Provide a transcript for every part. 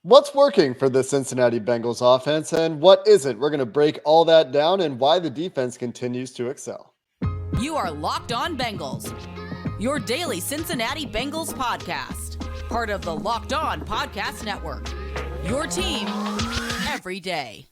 What's working for the Cincinnati Bengals offense and what isn't? We're going to break all that down and why the defense continues to excel. You are Locked On Bengals, your daily Cincinnati Bengals podcast, part of the Locked On Podcast Network, your team every day.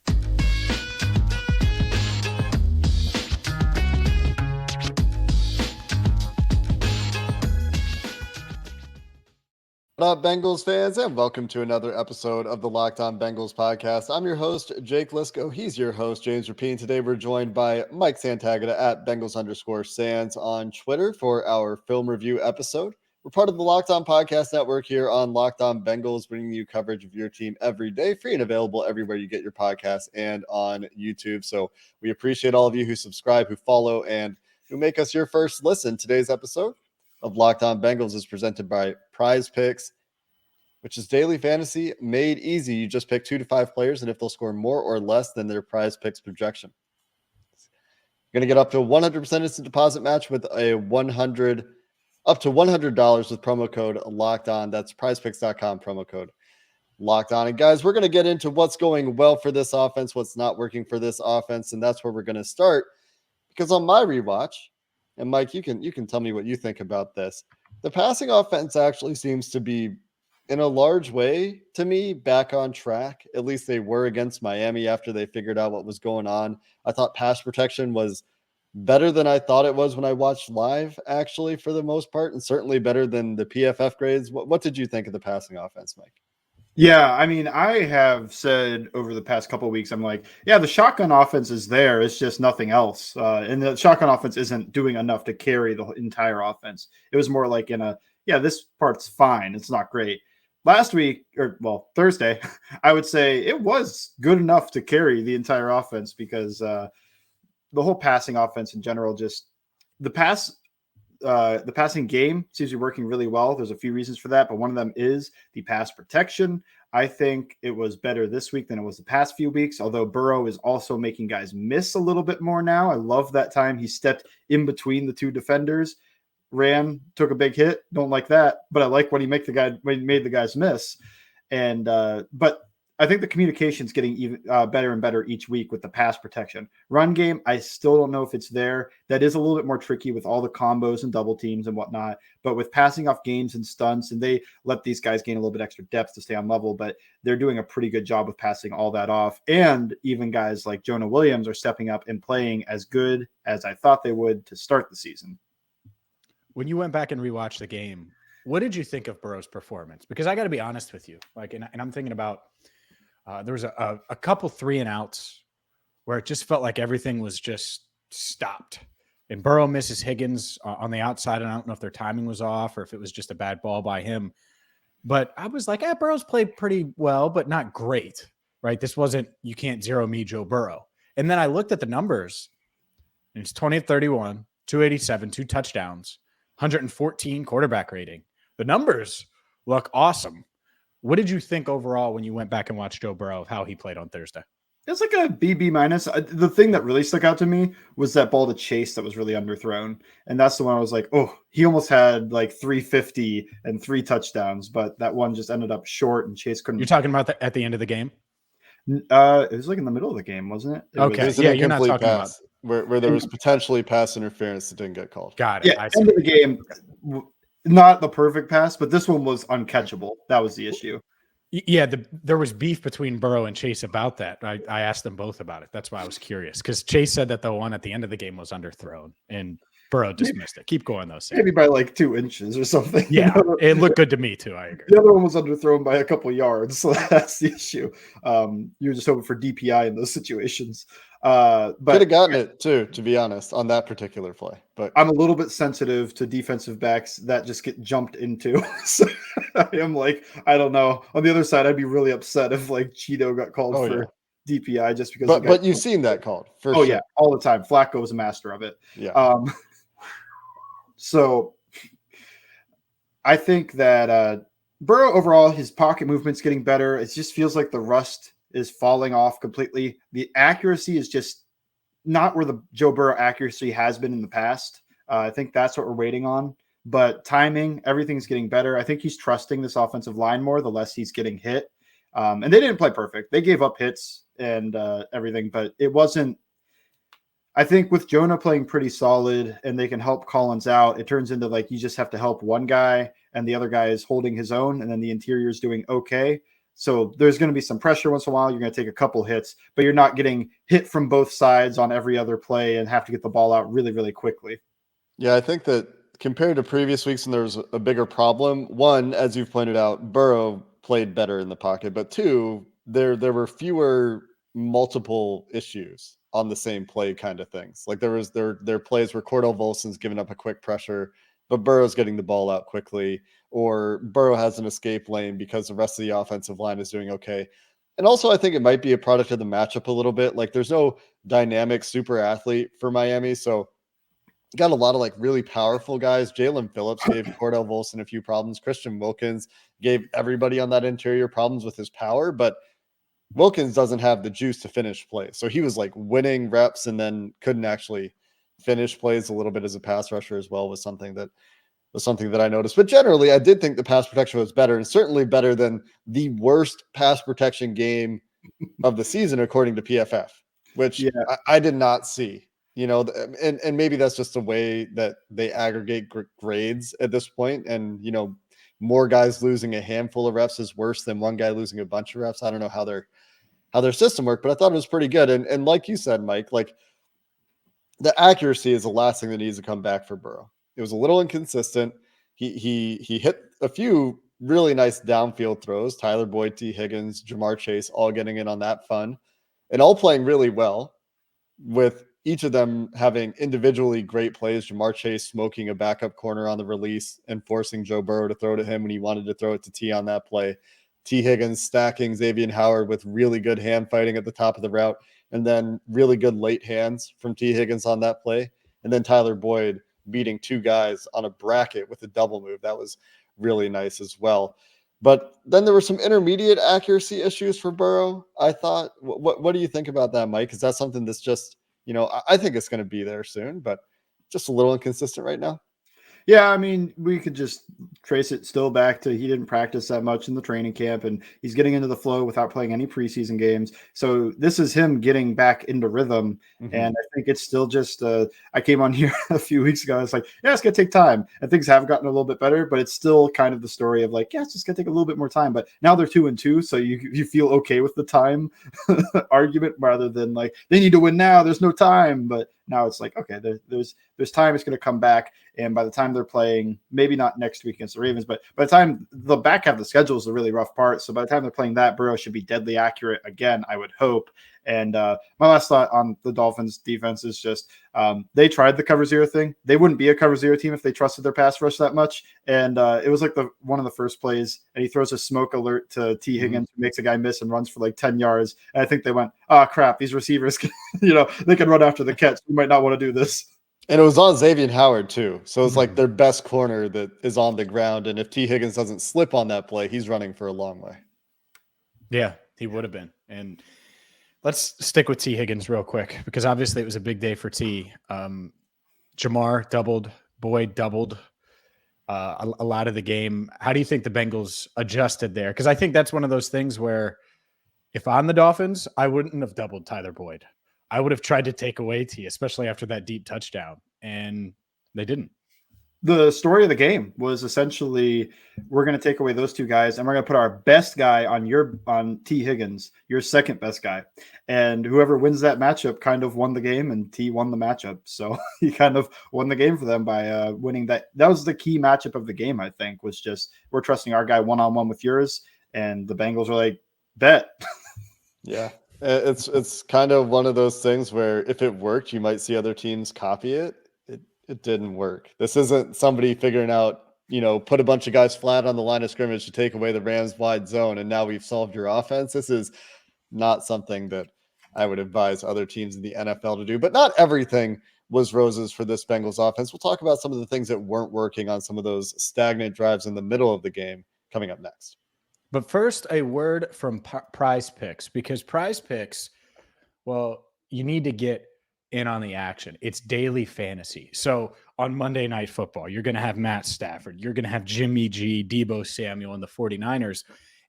What up, Bengals fans, and welcome to another episode of the Locked On Bengals podcast. I'm your host, Jake Liscow. He's your host, James Rapien. Today, we're joined by Mike Santagata at Bengals_Sands on Twitter for our film review episode. We're part of the Locked On Podcast Network here on Locked On Bengals, bringing you coverage of your team every day, free and available everywhere you get your podcasts and on YouTube. So we appreciate all of you who subscribe, who follow, and who make us your first listen. Today's episode of Locked On Bengals is presented by PrizePicks, which is daily fantasy made easy. You just pick 2 to 5 players, and if they'll score more or less than their PrizePicks projection, you're going to get up to a 100% instant deposit match with up to $100 with promo code Locked On. That's PrizePicks.com, promo code Locked On. And guys, we're going to get into what's going well for this offense, what's not working for this offense, and that's where we're going to start. Because on my rewatch, and Mike, you can tell me what you think about this. The passing offense actually seems to be, in a large way, to me, back on track. At least they were against Miami after they figured out what was going on. I thought pass protection was better than I thought it was when I watched live, actually, for the most part, and certainly better than the PFF grades. What did you think of the passing offense, Mike? Yeah, I mean, I have said over the past couple of weeks, I'm like, yeah, the shotgun offense is there. It's just nothing else. And the shotgun offense isn't doing enough to carry the entire offense. It was more like this part's fine. It's not great. Last week, Thursday, I would say it was good enough to carry the entire offense because the whole passing offense in general, just the passing game seems to be working really well. There's a few reasons for that, but one of them is the pass protection. I think it was better this week than it was the past few weeks, although Burrow is also making guys miss a little bit more now. I love that time he stepped in between the two defenders, took a big hit. Don't like that, but I like when he made the guys miss. And but I think the communication is getting even better and better each week with the pass protection. Run game, I still don't know if it's there. That is a little bit more tricky with all the combos and double teams and whatnot. But with passing off games and stunts, and they let these guys gain a little bit extra depth to stay on level, but they're doing a pretty good job of passing all that off. And even guys like Jonah Williams are stepping up and playing as good as I thought they would to start the season. When you went back and rewatched the game, what did you think of Burrow's performance? Because I got to be honest with you, and I'm thinking about there was a couple 3-and-outs where it just felt like everything was just stopped. And Burrow misses Higgins on the outside, and I don't know if their timing was off or if it was just a bad ball by him. But I was like, Burrow's played pretty well, but not great, right? This wasn't, you can't zero me Joe Burrow. And then I looked at the numbers, and it's 20-31, 287, 2 touchdowns, 114 quarterback rating. The numbers look awesome. What did you think overall when you went back and watched Joe Burrow of how he played on Thursday? It's like a BB minus. The thing that really stuck out to me was that ball to Chase that was really underthrown. And that's the one I was like, oh, he almost had like 350 and 3 touchdowns, but that one just ended up short and Chase couldn't. You're talking about at the end of the game? It was like in the middle of the game, wasn't it? Okay. Yeah, you're not talking pass about where there was potentially pass interference that didn't get called. Got it. Yeah, end of the game. Not the perfect pass, but this one was uncatchable. That was the issue. Yeah, there was beef between Burrow and Chase about that. I asked them both about it. That's why I was curious, because Chase said that the one at the end of the game was underthrown, and Burrow dismissed it. Keep going, though, Sam. Maybe by like 2 inches or something. Yeah, it looked good to me, too. I agree. The other one was underthrown by a couple yards, so that's the issue. You're just hoping for DPI in those situations. But could have gotten it too, to be honest, on that particular play. But I'm a little bit sensitive to defensive backs that just get jumped into. So I am like, I don't know. On the other side, I'd be really upset if like Cheeto got called for DPI just because. But you've seen that called for sure. Yeah, all the time. Flacco was a master of it. Yeah. So I think that Burrow overall, his pocket movement's getting better. It just feels like the rust is falling off completely. The accuracy is just not where the Joe Burrow accuracy has been in the past. I think that's what we're waiting on. But timing, everything's getting better. I think he's trusting this offensive line more, the less he's getting hit. And they didn't play perfect. They gave up hits and everything, but it wasn't. I think with Jonah playing pretty solid and they can help Collins out, it turns into like you just have to help one guy and the other guy is holding his own, and then the interior is doing okay. So there's going to be some pressure once in a while. You're going to take a couple hits, but you're not getting hit from both sides on every other play and have to get the ball out really, really quickly. Yeah, I think that compared to previous weeks when there was a bigger problem, one, as you've pointed out, Burrow played better in the pocket, but two, there were fewer multiple issues on the same play kind of things. Like there are plays where Cordell Volson's giving up a quick pressure, but Burrow's getting the ball out quickly, or Burrow has an escape lane because the rest of the offensive line is doing okay. And also, I think it might be a product of the matchup a little bit. Like there's no dynamic super athlete for Miami, so got a lot of like really powerful guys. Jalen Phillips gave Cordell Volson a few problems. Christian Wilkins gave everybody on that interior problems with his power, but Wilkins doesn't have the juice to finish plays. So he was like winning reps and then couldn't actually finish plays. A little bit as a pass rusher as well was something that I noticed. But generally, I did think the pass protection was better, and certainly better than the worst pass protection game of the season, according to PFF, which I did not see. You know, and maybe that's just the way that they aggregate grades at this point. And, you know, more guys losing a handful of reps is worse than one guy losing a bunch of reps. I don't know how their system worked, but I thought it was pretty good. And like you said, Mike, like the accuracy is the last thing that needs to come back for Burrow. It was a little inconsistent. He hit a few really nice downfield throws. Tyler Boyd, T. Higgins, Jamar Chase, all getting in on that fun and all playing really well, with each of them having individually great plays. Jamar Chase smoking a backup corner on the release and forcing Joe Burrow to throw to him when he wanted to throw it to T on that play. T. Higgins stacking Xavier Howard with really good hand fighting at the top of the route, and then really good late hands from T. Higgins on that play. And then Tyler Boyd beating two guys on a bracket with a double move. That was really nice as well. But then there were some intermediate accuracy issues for Burrow, I thought. What do you think about that, Mike? Is that something that's just, you know, I think it's going to be there soon, but just a little inconsistent right now? Yeah, I mean, we could just trace it still back to he didn't practice that much in the training camp, and he's getting into the flow without playing any preseason games. So this is him getting back into rhythm. Mm-hmm. And I think it's still just I came on here a few weeks ago. It's like, yeah, it's going to take time. And things have gotten a little bit better, but it's still kind of the story of like, yeah, it's just going to take a little bit more time. But now they're 2-2, so you feel okay with the time argument rather than like they need to win now. There's no time. But now it's like, okay, there's time. It's going to come back. And by the time they're playing, maybe not next week against the Ravens, but by the time the back half of the schedule is the really rough part. So by the time they're playing that, Burrow should be deadly accurate again, I would hope. And my last thought on the Dolphins defense is just they tried the cover zero thing. They wouldn't be a cover zero team if they trusted their pass rush that much. And it was like one of the first plays, and he throws a smoke alert to T. Higgins, who makes a guy miss and runs for like 10 yards. And I think they went, oh, crap, these receivers, they can run after the catch. We might not want to do this. And it was on Xavier Howard, too. So it's like their best corner that is on the ground. And if T. Higgins doesn't slip on that play, he's running for a long way. Yeah, he would have been. And let's stick with T. Higgins real quick, because obviously it was a big day for T. Jamar doubled, Boyd doubled a lot of the game. How do you think the Bengals adjusted there? Because I think that's one of those things where if I'm the Dolphins, I wouldn't have doubled Tyler Boyd. I would have tried to take away T, especially after that deep touchdown, and they didn't. The story of the game was essentially we're going to take away those two guys and we're going to put our best guy on T. Higgins, your second best guy. And whoever wins that matchup kind of won the game, and T won the matchup. So he kind of won the game for them by winning that. That was the key matchup of the game, I think, was just we're trusting our guy one-on-one with yours. And the Bengals are like, bet. Yeah. It's kind of one of those things where if it worked, you might see other teams copy it. It didn't work. This isn't somebody figuring out, put a bunch of guys flat on the line of scrimmage to take away the Rams wide zone, and now we've solved your offense. This is not something that I would advise other teams in the NFL to do. But not everything was roses for this Bengals offense. We'll talk about some of the things that weren't working on some of those stagnant drives in the middle of the game coming up next. But first, a word from PrizePicks, because PrizePicks, well, you need to get in on the action. It's daily fantasy. So on Monday Night Football, you're going to have Matt Stafford. You're going to have Jimmy G, Deebo Samuel, and the 49ers.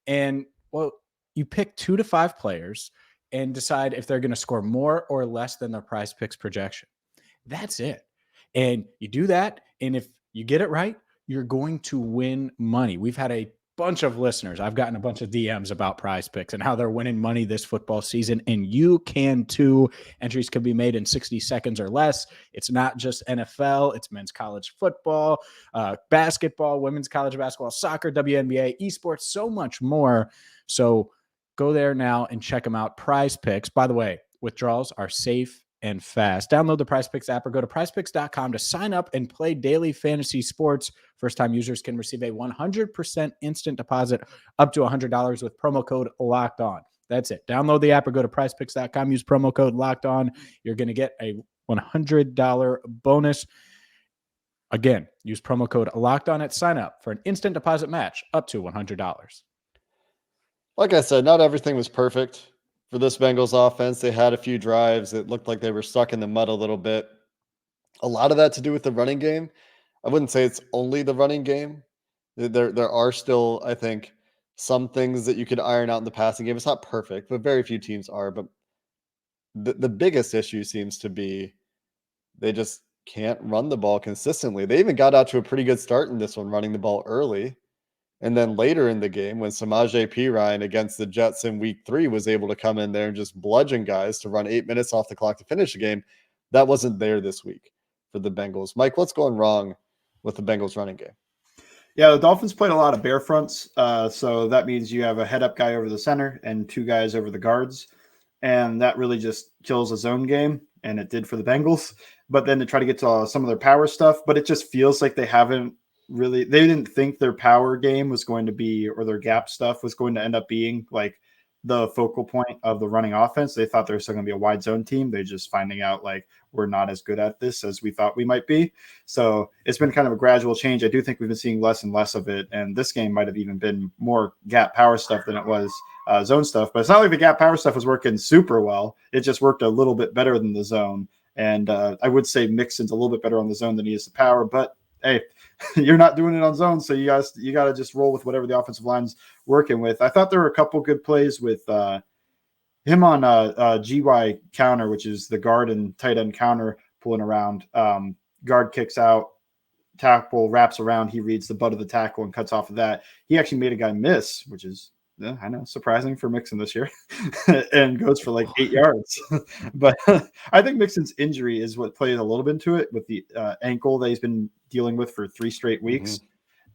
And, well, you pick 2 to 5 players and decide if they're going to score more or less than their PrizePicks projection. That's it. And you do that. And if you get it right, you're going to win money. We've had a bunch of listeners. I've gotten a bunch of DMs about PrizePicks and how they're winning money this football season. And you can too. Entries can be made in 60 seconds or less. It's not just NFL. It's men's college football, basketball, women's college basketball, soccer, WNBA, esports, so much more. So go there now and check them out. PrizePicks. By the way, withdrawals are safe and fast. Download the PrizePicks app or go to prizepicks.com to sign up and play daily fantasy sports. First-time users can receive a 100% instant deposit up to $100 with promo code Locked On. That's it. Download the app or go to prizepicks.com. Use promo code Locked On. You're going to get a $100 bonus. Again, use promo code Locked On at sign up for an instant deposit match up to $100. Like I said, not everything was perfect for this Bengals offense. They had a few drives. It looked like they were stuck in the mud a little bit. A lot of that to do with the running game. I wouldn't say it's only the running game. There are still, I think, some things that you could iron out in the passing game. It's not perfect, but very few teams are. But the biggest issue seems to be they just can't run the ball consistently. They even got out to a pretty good start in this one, running the ball early. And then later in the game, when Samaje Perine against the Jets in week 3 was able to come in there and just bludgeon guys to run 8 minutes off the clock to finish the game, that wasn't there this week for the Bengals. Mike, what's going wrong with the Bengals running game? Yeah, the Dolphins played a lot of bear fronts. So that means you have a head up guy over the center and 2 guys over the guards. And that really just kills a zone game. And it did for the Bengals. But then to try to get to some of their power stuff, but it just feels like they didn't think their power game was going to be, or their gap stuff was going to end up being like the focal point of the running offense. They thought they were still going to be a wide zone team. They're just finding out like we're not as good at this as we thought we might be. So it's been kind of a gradual change. I do think we've been seeing less and less of it. And this game might have even been more gap power stuff than it was zone stuff. But it's not like the gap power stuff was working super well. It just worked a little bit better than the zone. And I would say Mixon's a little bit better on the zone than he is the power. But hey, you're not doing it on zone, so you got to just roll with whatever the offensive line's working with. I thought there were a couple good plays with him on GY counter, which is the guard and tight end counter pulling around. Guard kicks out, tackle wraps around, he reads the butt of the tackle and cuts off of that. He actually made a guy miss, which is I know, surprising for Mixon this year, and goes for like 8 yards. But I think Mixon's injury is what played a little bit into it with the ankle that he's been dealing with for 3 straight weeks. Mm-hmm.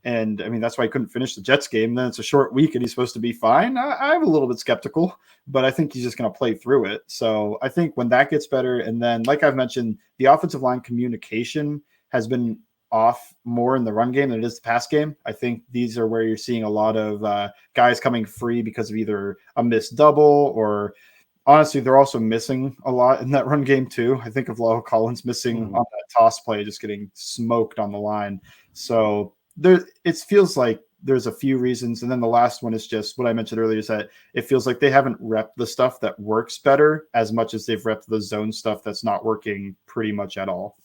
And I mean, that's why he couldn't finish the Jets game. Then it's a short week and he's supposed to be fine. I'm a little bit skeptical, but I think he's just going to play through it. So I think when that gets better, and then like I've mentioned, the offensive line communication has been off more in the run game than it is the pass game. I think these are where you're seeing a lot of guys coming free because of either a missed double, or honestly, they're also missing a lot in that run game too. I think of Lyle Collins missing on that toss play, just getting smoked on the line. So it feels like there's a few reasons. And then the last one is just what I mentioned earlier, is that it feels like they haven't repped the stuff that works better as much as they've repped the zone stuff that's not working pretty much at all.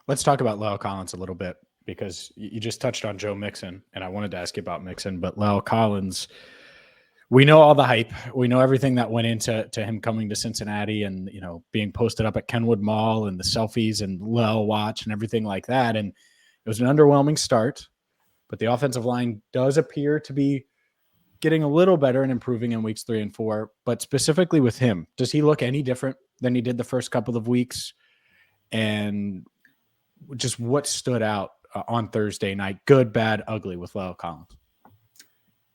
Let's talk about Lyle Collins a little bit, because you just touched on Joe Mixon, and I wanted to ask you about Mixon. But Lyle Collins, we know all the hype. We know everything that went into him coming to Cincinnati, and being posted up at Kenwood Mall and the selfies and Lyle watch and everything like that. And it was an underwhelming start, but the offensive line does appear to be getting a little better and improving in weeks 3 and 4. But specifically with him, does he look any different than he did the first couple of weeks? And just what stood out on Thursday night, good, bad, ugly, with Lyle Collins?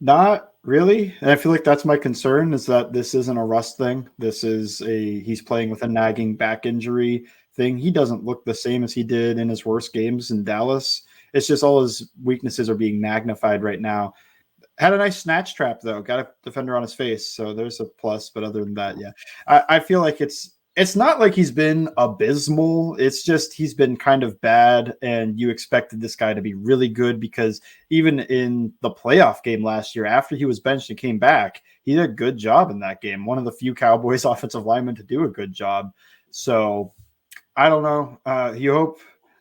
Not really. And I feel like that's my concern, is that this isn't a rust thing. This is he's playing with a nagging back injury thing. He doesn't look the same as he did in his worst games in Dallas. It's just all his weaknesses are being magnified right now. Had a nice snatch trap, though. Got a defender on his face, so there's a plus. But other than that, yeah, I feel like it's not like he's been abysmal. It's just he's been kind of bad, and you expected this guy to be really good, because even in the playoff game last year, after he was benched and came back, he did a good job in that game. One of the few Cowboys offensive linemen to do a good job. So I don't know.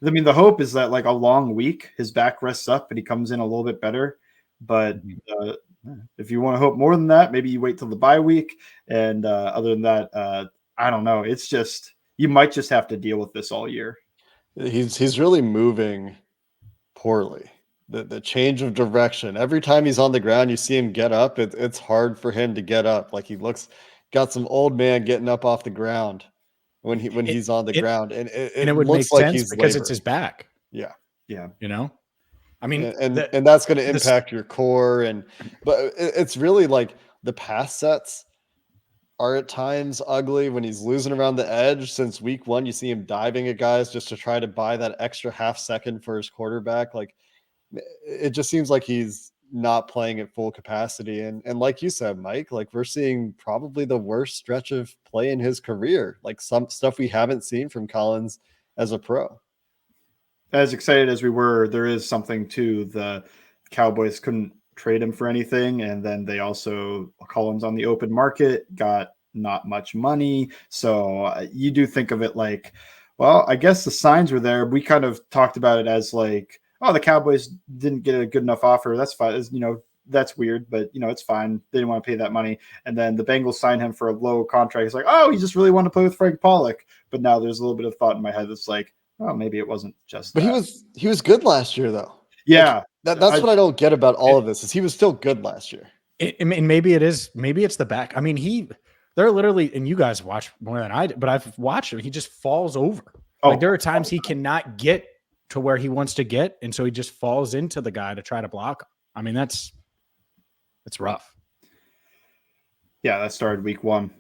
The hope is that like a long week, his back rests up and he comes in a little bit better. But if you want to hope more than that, maybe you wait till the bye week. And other than that, I don't know. It's just, you might just have to deal with this all year. He's really moving poorly. The change of direction. Every time he's on the ground, you see him get up. It's hard for him to get up. Like he got some old man getting up off the ground when he's on the ground. And it would looks make like sense he's because it's laboring. his back. Yeah. Yeah. You know, I mean, and that's going to impact your core. But it's really like the pass sets are at times ugly when he's losing around the edge. Since week 1, you see him diving at guys just to try to buy that extra half second for his quarterback. Like it just seems like he's not playing at full capacity. And like you said, Mike, like we're seeing probably the worst stretch of play in his career, like some stuff we haven't seen from Collins as a pro. As excited as we were, there is something to the Cowboys couldn't trade him for anything. And then they also, Collins on the open market, got not much money. So you do think of it like, well, I guess the signs were there. We kind of talked about it as like, oh, the Cowboys didn't get a good enough offer. That's fine. That's weird, but it's fine. They didn't want to pay that money. And then the Bengals signed him for a low contract. It's like, oh, he just really wanted to play with Frank Pollock. But now there's a little bit of thought in my head that's like, oh, maybe it wasn't just but that. He was good last year though. Yeah. Like, that's what I don't get about all of this is he was still good last year. And maybe it's the back. I mean, they're literally, and you guys watch more than I did, but I've watched him. He just falls over. Like there are times he cannot get to where he wants to get. And so he just falls into the guy to try to block him. I mean, that's rough. Yeah, that started week 1.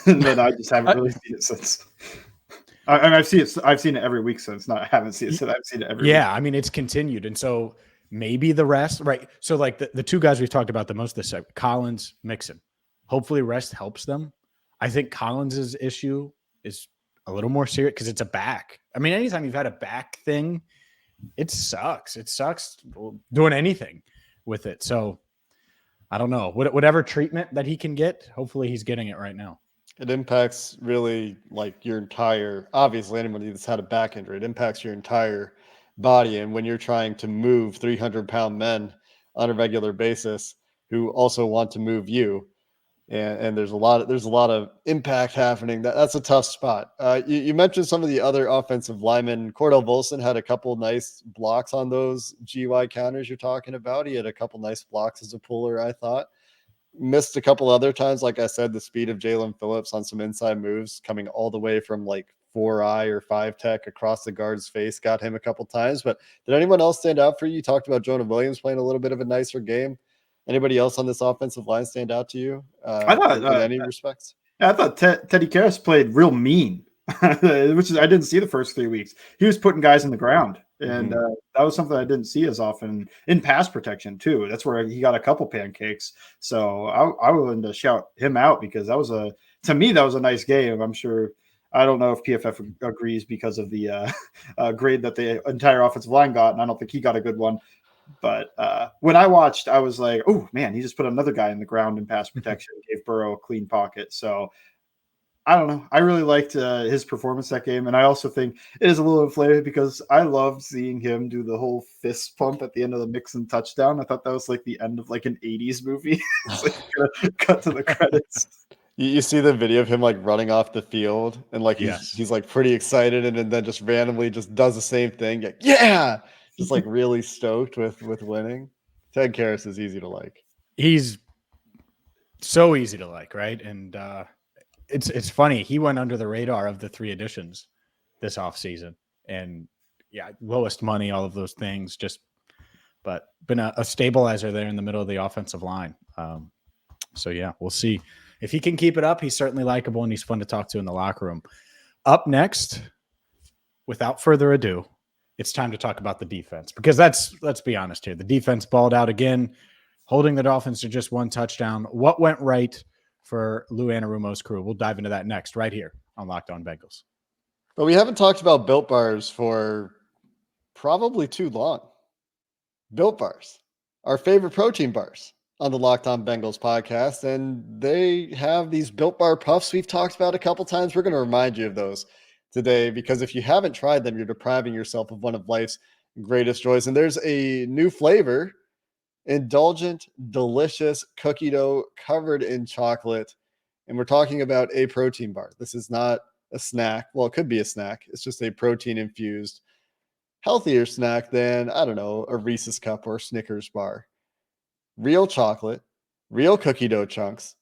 And then I just haven't really seen it since. I've seen it every week since. Not I haven't seen it since. I've seen it every week. I mean, it's continued. And so maybe the rest, right? So like the two guys we've talked about the most this segment, Collins, Mixon. Hopefully rest helps them. I think Collins's issue is a little more serious because it's a back. I mean, anytime you've had a back thing, it sucks. It sucks doing anything with it. So I don't know. Whatever treatment that he can get, hopefully he's getting it right now. It impacts really like your entire, obviously anybody that's had a back injury, it impacts your entire body. And when you're trying to move 300-pound men on a regular basis who also want to move you, and there's a lot of impact happening. That's a tough spot. You mentioned some of the other offensive linemen. Cordell Volson had a couple nice blocks on those GY counters you're talking about. He had a couple nice blocks as a puller, I thought. Missed a couple other times. Like I said, the speed of Jalen Phillips on some inside moves coming all the way from like 4-eye or 5-tech across the guard's face got him a couple times. But did anyone else stand out for you? You talked about Jonah Williams playing a little bit of a nicer game. Anybody else on this offensive line stand out to you I thought, in any respects? I thought Teddy Karras played real mean, which is I didn't see the first 3 weeks. He was putting guys in the ground, and that was something I didn't see as often in pass protection too. That's where he got a couple pancakes. So I wanted to shout him out because to me that was a nice game. I'm sure. I don't know if PFF agrees because of the grade that the entire offensive line got, and I don't think he got a good one. But when I watched, I was like, oh, man, he just put another guy in the ground in pass protection, gave Burrow a clean pocket. So I don't know. I really liked his performance that game. And I also think it is a little inflated because I loved seeing him do the whole fist pump at the end of the Mixon touchdown. I thought that was like the end of like an 80s movie. It's like cut to the credits. You see the video of him like running off the field and like he's like pretty excited and then just randomly just does the same thing. Like, yeah. Just like really stoked with winning. Ted Karras is easy to like. He's so easy to like, right? And it's funny. He went under the radar of the 3 additions this offseason. And lowest money, all of those things, but been a stabilizer there in the middle of the offensive line. So we'll see. If he can keep it up, he's certainly likable and he's fun to talk to in the locker room. Up next, without further ado, it's time to talk about the defense because let's be honest here. The defense balled out again, holding the Dolphins to just 1 touchdown. What went right for Lou Anarumo's crew? We'll dive into that next right here on Locked On Bengals. But we haven't talked about Built Bars for probably too long. Built Bars, our favorite protein bars on the Locked On Bengals podcast. And they have these Built Bar Puffs we've talked about a couple times. We're going to remind you of those today, because if you haven't tried them, you're depriving yourself of one of life's greatest joys. And there's a new flavor indulgent, delicious cookie dough covered in chocolate. And we're talking about a protein bar. This is not a snack. Well, it could be a snack. It's just a protein infused, healthier snack than, I don't know, a Reese's cup or a Snickers bar. Real chocolate, real cookie dough chunks,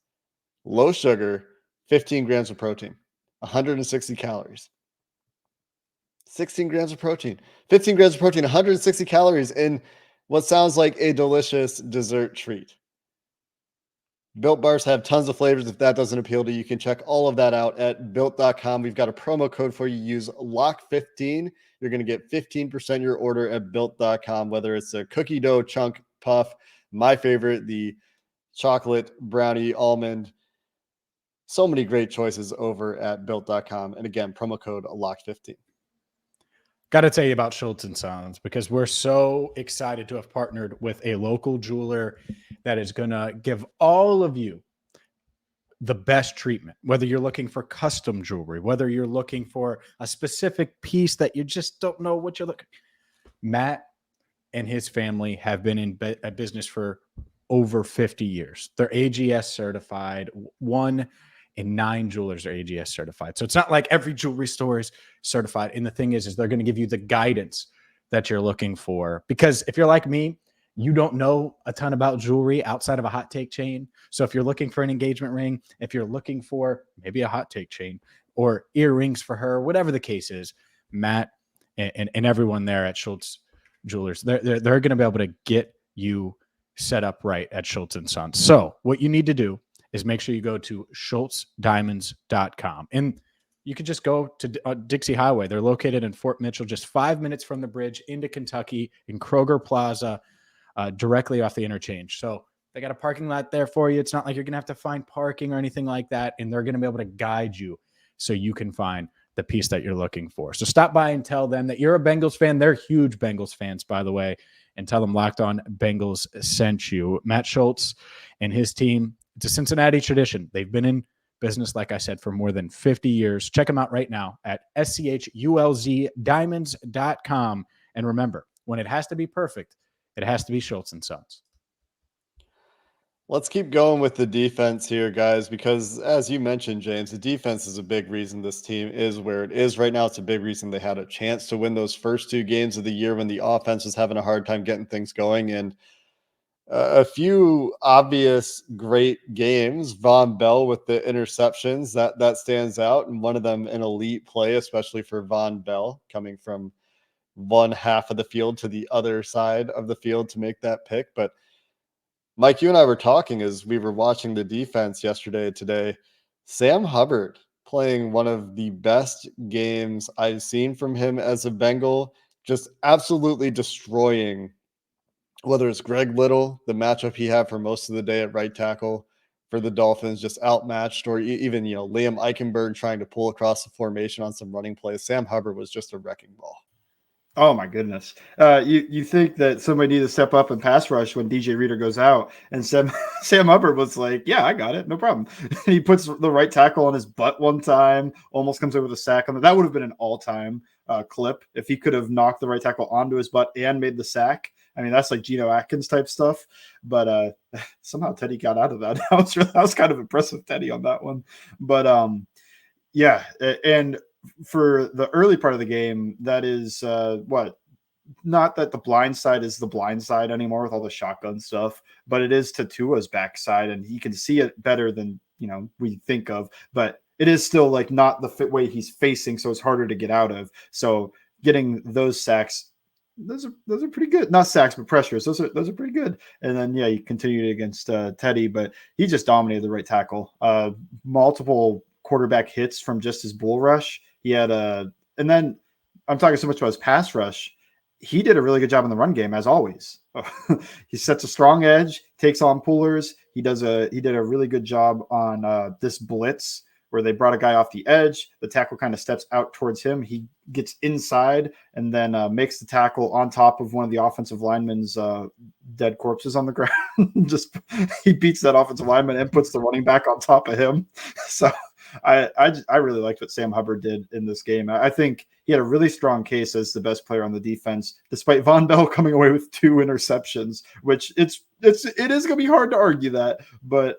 low sugar, 15 grams of protein, 160 calories. 16 grams of protein, 15 grams of protein, 160 calories in what sounds like a delicious dessert treat. Built bars have tons of flavors. If that doesn't appeal to you, you can check all of that out at built.com. We've got a promo code for you. Use LOCK15. You're going to get 15% your order at built.com, whether it's a cookie dough chunk puff, my favorite, the chocolate brownie almond. So many great choices over at built.com. And again, promo code LOCK15. Got to tell you about Schultz & Sons because we're so excited to have partnered with a local jeweler that is going to give all of you the best treatment, whether you're looking for custom jewelry, whether you're looking for a specific piece that you just don't know what you're looking. Matt and his family have been in business for over 50 years. They're AGS certified. 1 in 9 jewelers are AGS certified. So it's not like every jewelry store is certified. And the thing is they're going to give you the guidance that you're looking for. Because if you're like me, you don't know a ton about jewelry outside of a hot take chain. So if you're looking for an engagement ring, if you're looking for maybe a hot take chain or earrings for her, whatever the case is, Matt and everyone there at Schultz Jewelers, they're going to be able to get you set up right at Schultz & Sons. So what you need to do is make sure you go to schultzdiamonds.com. And you could just go to Dixie Highway. They're located in Fort Mitchell, just 5 minutes from the bridge into Kentucky in Kroger Plaza, directly off the interchange. So they got a parking lot there for you. It's not like you're going to have to find parking or anything like that. And they're going to be able to guide you so you can find the piece that you're looking for. So stop by and tell them that you're a Bengals fan. They're huge Bengals fans, by the way, and tell them Locked On Bengals sent you. Matt Schultz and his team, it's a Cincinnati tradition. They've been in business, like I said, for more than 50 years. Check them out right now at schulzdiamonds.com. And remember, when it has to be perfect, it has to be Schultz & Sons. Let's keep going with the defense here, guys, because as you mentioned, James, the defense is a big reason this team is where it is right now. It's a big reason they had a chance to win those first 2 games of the year when the offense was having a hard time getting things going. And a few obvious great games. Von Bell with the interceptions, that stands out, and one of them an elite play, especially for Von Bell, coming from one half of the field to the other side of the field to make that pick. But Mike, you and I were talking as we were watching the defense today. Sam Hubbard playing one of the best games I've seen from him as a Bengal, just absolutely destroying, whether it's Greg Little, the matchup he had for most of the day at right tackle for the Dolphins, just outmatched, or even, Liam Eichenberg trying to pull across the formation on some running plays. Sam Hubbard was just a wrecking ball. Oh my goodness. You think that somebody needs to step up and pass rush when DJ Reader goes out, and Sam Hubbard was like, yeah, I got it. No problem. He puts the right tackle on his butt one time, almost comes over with a sack on it. That would have been an all-time clip if he could have knocked the right tackle onto his butt and made the sack. I mean, that's like Geno Atkins type stuff, but somehow Teddy got out of that. That was kind of impressive, Teddy, on that one. But yeah, and for the early part of the game, that is not that the blind side is the blind side anymore with all the shotgun stuff, but it is to Tua's backside, and he can see it better than we think of, but it is still like not the way he's facing, so it's harder to get out of. So getting those sacks, those are pretty good. Not sacks, but pressures. Those are pretty good. And then you continued against Teddy, but he just dominated the right tackle. Multiple quarterback hits from just his bull rush. He had and then I'm talking so much about his pass rush. He did a really good job in the run game, as always. He sets a strong edge, takes on pullers. He did a really good job on this blitz where they brought a guy off the edge. The tackle kind of steps out towards him. He gets inside and then makes the tackle on top of one of the offensive linemen's dead corpses on the ground. Just he beats that offensive lineman and puts the running back on top of him. So I really liked what Sam Hubbard did in this game. I think he had a really strong case as the best player on the defense, despite Von Bell coming away with 2 interceptions, which it is going to be hard to argue that. But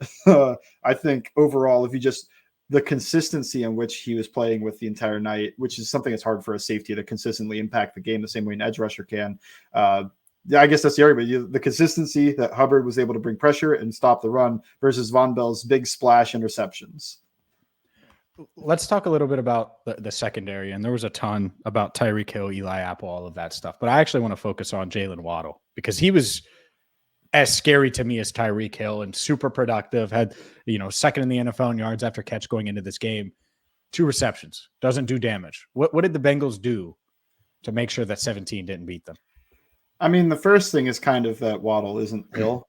I think overall, if you just the consistency in which he was playing with the entire night, which is something that's hard for a safety to consistently impact the game the same way an edge rusher can. I guess that's the argument. The consistency that Hubbard was able to bring pressure and stop the run versus Von Bell's big splash interceptions. Let's talk a little bit about the secondary. And there was a ton about Tyreek Hill, Eli Apple, all of that stuff. But I actually want to focus on Jalen Waddle because he was as scary to me as Tyreek Hill and super productive, had, second in the NFL in yards after catch going into this game. 2 receptions, doesn't do damage. What did the Bengals do to make sure that 17 didn't beat them? I mean, the first thing is kind of that Waddle isn't Hill.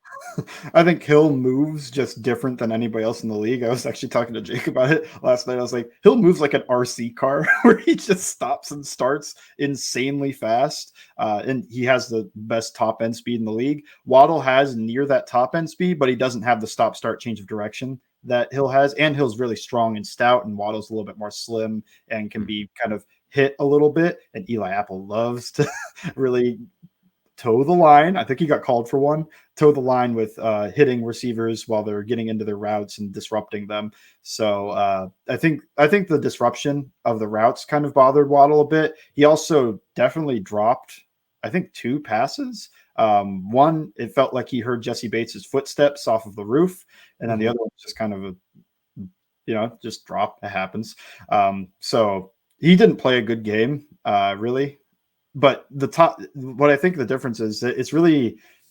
I think Hill moves just different than anybody else in the league. I was actually talking to Jake about it last night. I was like, Hill moves like an RC car where he just stops and starts insanely fast. And he has the best top end speed in the league. Waddle has near that top end speed, but he doesn't have the stop start change of direction that Hill has. And Hill's really strong and stout, and Waddle's a little bit more slim and can be kind of hit a little bit. And Eli Apple loves to really toe the line. I think he got called for one. Toe the line with hitting receivers while they're getting into their routes and disrupting them. So I think the disruption of the routes kind of bothered Waddle a bit. He also definitely dropped, I think, 2 passes. One, it felt like he heard Jesse Bates's footsteps off of the roof, and then the other one was just kind of just drop. It happens. So he didn't play a good game, really. But what I think the difference is that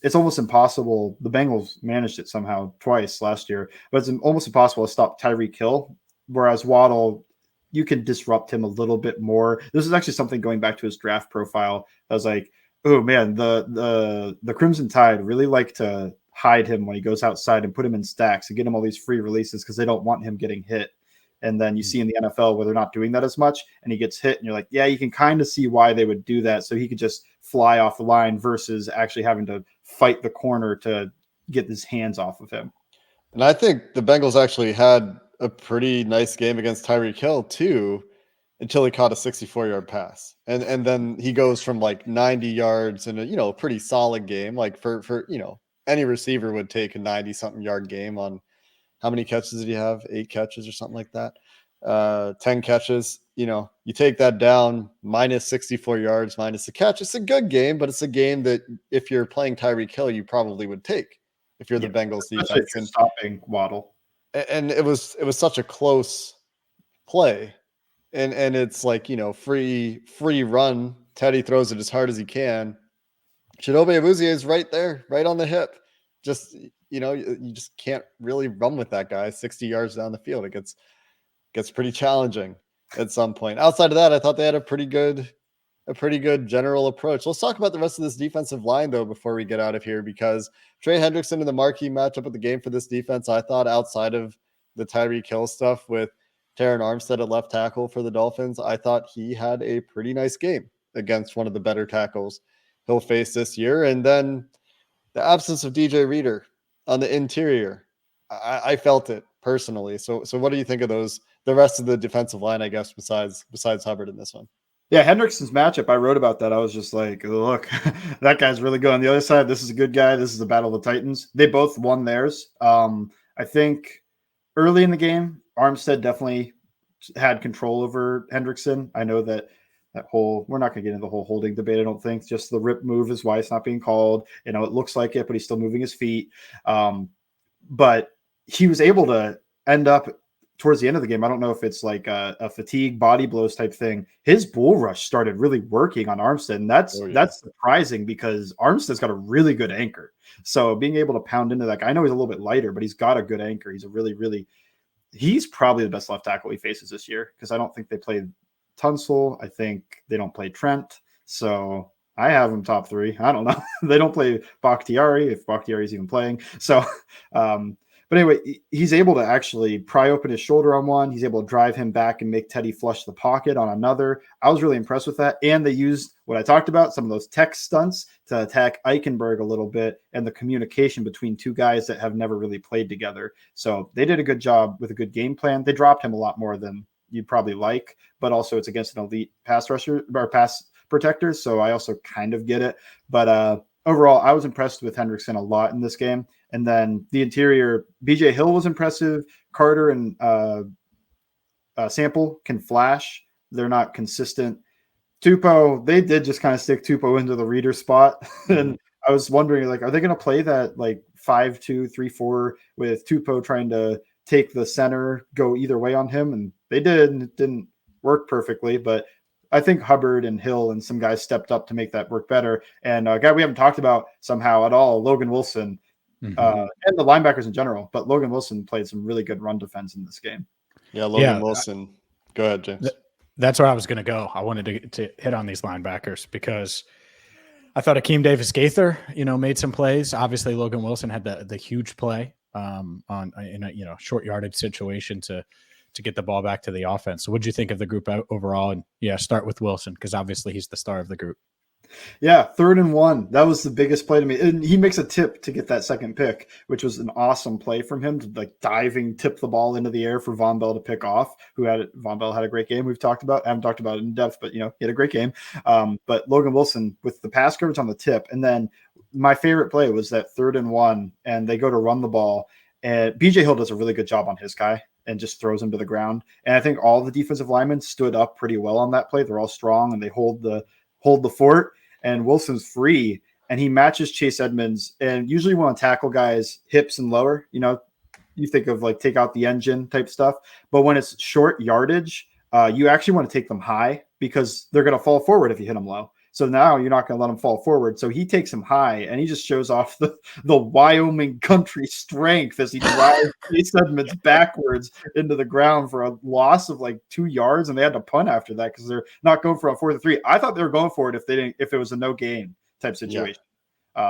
it's almost impossible. The Bengals managed it somehow twice last year, but it's almost impossible to stop Tyreek Hill. Whereas Waddle, you can disrupt him a little bit more. This is actually something going back to his draft profile. I was like, oh man, the Crimson Tide really like to hide him when he goes outside and put him in stacks and get him all these free releases because they don't want him getting hit. And then you see in the NFL where they're not doing that as much and he gets hit and you're like, yeah, you can kind of see why they would do that. So he could just fly off the line versus actually having to fight the corner to get his hands off of him. And I think the Bengals actually had a pretty nice game against Tyreek Hill too, until he caught a 64-yard pass. And then he goes from like 90 yards in a, pretty solid game. Like for any receiver would take a 90-something yard game on how many catches did he have? 8 catches or something like that. 10 catches. You take that down, minus 64 yards, minus the catch. It's a good game, but it's a game that if you're playing Tyreek Hill, you probably would take if you're the Bengals defense. And stopping Waddle. And it was such a close play. And it's like, free run. Teddy throws it as hard as he can. Chidobe Awuzie is right there, right on the hip. Just, you just can't really run with that guy 60 yards down the field. It gets pretty challenging at some point. Outside of that, I thought they had a pretty good general approach. Let's talk about the rest of this defensive line, though, before we get out of here, because Trey Hendrickson in the marquee matchup of the game for this defense, I thought outside of the Tyreek Hill stuff with Terron Armstead at left tackle for the Dolphins, I thought he had a pretty nice game against one of the better tackles he'll face this year. And then the absence of DJ Reader on the interior, I felt it personally. So what do you think of the rest of the defensive line, I guess, besides Hubbard in this one? Yeah, Hendrickson's matchup, I wrote about that. I was just like, look, that guy's really good. On the other side, this is a good guy. This is the Battle of the Titans. They both won theirs. I think early in the game, Armstead definitely had control over Hendrickson. I know that we're not going to get into the whole holding debate, I don't think. Just the rip move is why it's not being called. It looks like it, but he's still moving his feet. But he was able to end up towards the end of the game. I don't know if it's like a fatigue, body blows type thing. His bull rush started really working on Armstead, and that's surprising because Armstead's got a really good anchor. So being able to pound into that guy, I know he's a little bit lighter, but he's got a good anchor. He's probably the best left tackle he faces this year because I don't think they played Tunsil. I think they don't play Trent. So I have him top 3. I don't know. They don't play Bakhtiari if Bakhtiari is even playing. So, But anyway, he's able to actually pry open his shoulder on one. He's able to drive him back and make Teddy flush the pocket on another. I was really impressed with that. And they used what I talked about, some of those tech stunts to attack Eichenberg a little bit and the communication between two guys that have never really played together. So they did a good job with a good game plan. They dropped him a lot more than you'd probably like, but also it's against an elite pass rusher or pass protector. So I also kind of get it. But overall, I was impressed with Hendrickson a lot in this game. And then the interior, BJ Hill was impressive. Carter and Sample can flash. They're not consistent. Tupou, they did just kind of stick Tupou into the reader spot. And I was wondering, like, are they going to play that like 5-2-3-4 with Tupou trying to take the center, go either way on him? And they did, and it didn't work perfectly. But I think Hubbard and Hill and some guys stepped up to make that work better. And a guy we haven't talked about somehow at all, Logan Wilson, and the linebackers in general. But Logan Wilson played some really good run defense in this game. Yeah, Logan Wilson. Go ahead, James. That's where I was going to go. I wanted to hit on these linebackers because I thought Akeem Davis-Gaither, made some plays. Obviously, Logan Wilson had the huge play in a short yardage situation to get the ball back to the offense. So what did you think of the group overall? And start with Wilson because obviously he's the star of the group. Yeah, 3rd and 1. That was the biggest play to me. And he makes a tip to get that second pick, which was an awesome play from him to like diving, tip the ball into the air for Von Bell to pick off. Von Bell had a great game. I haven't talked about it in depth, but he had a great game. But Logan Wilson with the pass coverage on the tip. And then my favorite play was that 3rd and 1, and they go to run the ball. And BJ Hill does a really good job on his guy and just throws him to the ground. And I think all the defensive linemen stood up pretty well on that play. They're all strong and they hold the fort, and Wilson's free and he matches Chase Edmonds. And usually you want to tackle guys hips and lower, you think of like take out the engine type stuff. But when it's short yardage, you actually want to take them high because they're going to fall forward if you hit them low. So now you're not going to let him fall forward. So he takes him high and he just shows off the Wyoming country strength as he drives Chase Edmonds backwards into the ground for a loss of like 2 yards. And they had to punt after that because they're not going for a 4th and 3. I thought they were going for it if it was a no gain type situation.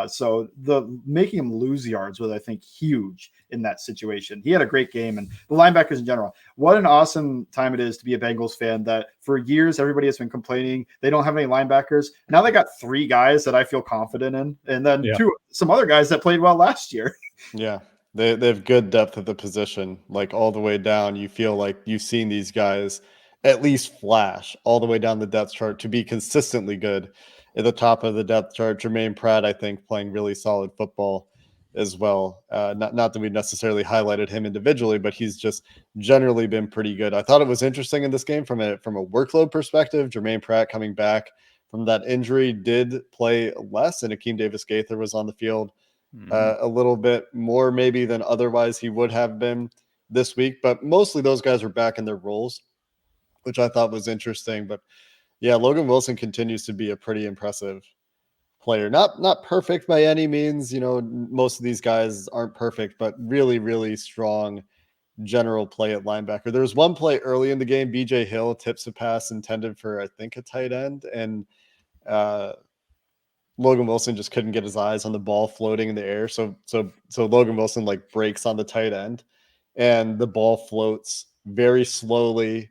So the making him lose yards was, I think, huge in that situation. He had a great game, and the linebackers in general. What an awesome time it is to be a Bengals fan that for years everybody has been complaining they don't have any linebackers. Now they got 3 guys that I feel confident in, and then some other guys that played well last year. Yeah, they have good depth at the position, like all the way down. You feel like you've seen these guys at least flash all the way down the depth chart to be consistently good. At the top of the depth chart, Jermaine Pratt, I think, playing really solid football as well. Not that we necessarily highlighted him individually, but he's just generally been pretty good. I thought it was interesting in this game from a workload perspective. Jermaine Pratt coming back from that injury did play less, and Akeem Davis-Gaither was on the field a little bit more maybe than otherwise he would have been this week. But mostly those guys were back in their roles, which I thought was interesting. But yeah, Logan Wilson continues to be a pretty impressive player. Not perfect by any means. Most of these guys aren't perfect, but really, really strong general play at linebacker. There was one play early in the game. BJ Hill tips a pass intended for, I think, a tight end. And Logan Wilson just couldn't get his eyes on the ball floating in the air. So Logan Wilson like breaks on the tight end and the ball floats very slowly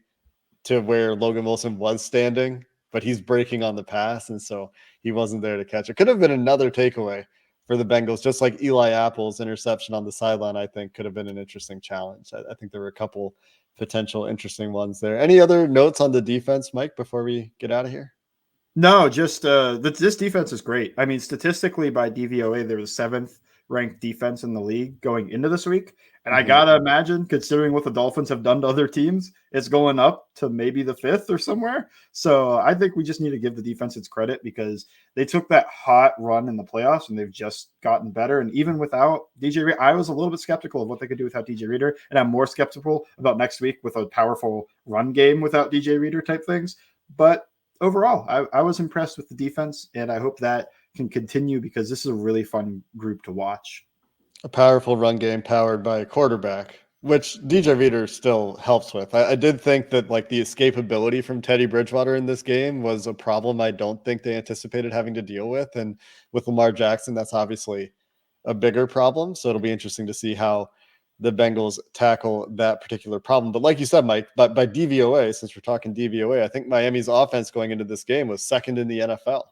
to where Logan Wilson was standing, but he's breaking on the pass, and so he wasn't there to catch it. Could have been another takeaway for the Bengals, just like Eli Apple's interception on the sideline, I think could have been an interesting challenge. I think there were a couple potential interesting ones there. Any other notes on the defense, Mike, before we get out of here? No, just this defense is great. I mean, statistically by DVOA, they're the 7th ranked defense in the league going into this week. And I got to imagine, considering what the Dolphins have done to other teams, it's going up to maybe the 5th or somewhere. So I think we just need to give the defense its credit because they took that hot run in the playoffs and they've just gotten better. And even without DJ Reader, I was a little bit skeptical of what they could do without DJ Reader. And I'm more skeptical about next week with a powerful run game without DJ Reader type things. But overall, I was impressed with the defense, and I hope that can continue because this is a really fun group to watch. A powerful run game powered by a quarterback, which DJ Reader still helps with. I did think that like the escapability from Teddy Bridgewater in this game was a problem I don't think they anticipated having to deal with. And with Lamar Jackson, that's obviously a bigger problem. So it'll be interesting to see how the Bengals tackle that particular problem. But like you said, Mike, but by DVOA, since we're talking DVOA, I think Miami's offense going into this game was second in the NFL.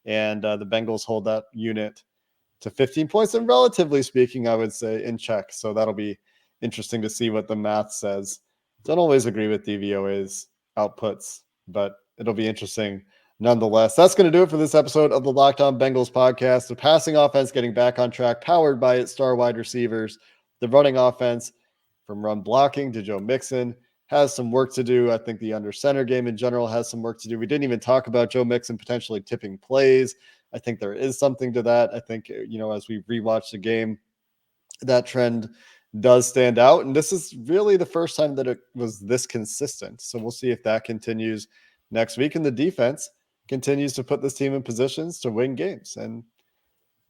And the Bengals hold that unit to 15 points. And relatively speaking, I would say in check. So that'll be interesting to see what the math says. Don't always agree with DVOA's outputs, but it'll be interesting nonetheless. That's going to do it for this episode of the Locked On Bengals podcast. The passing offense getting back on track, powered by its star wide receivers. The running offense, from run blocking to Joe Mixon, has some work to do. I think the under center game in general has some work to do. We didn't even talk about Joe Mixon potentially tipping plays. I think there is something to that. I think, as we rewatch the game, that trend does stand out. And this is really the first time that it was this consistent. So we'll see if that continues next week. And the defense continues to put this team in positions to win games. And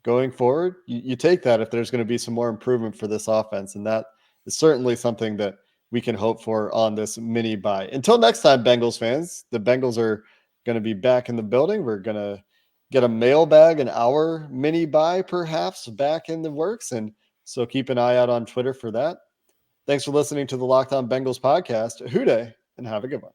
going forward, you take that if there's going to be some more improvement for this offense. And that is certainly something that we can hope for on this mini bye. Until next time, Bengals fans, the Bengals are going to be back in the building. We're going to get a mailbag, an hour mini bye perhaps back in the works. And so keep an eye out on Twitter for that. Thanks for listening to the Locked On Bengals podcast. Hoo day, and have a good one.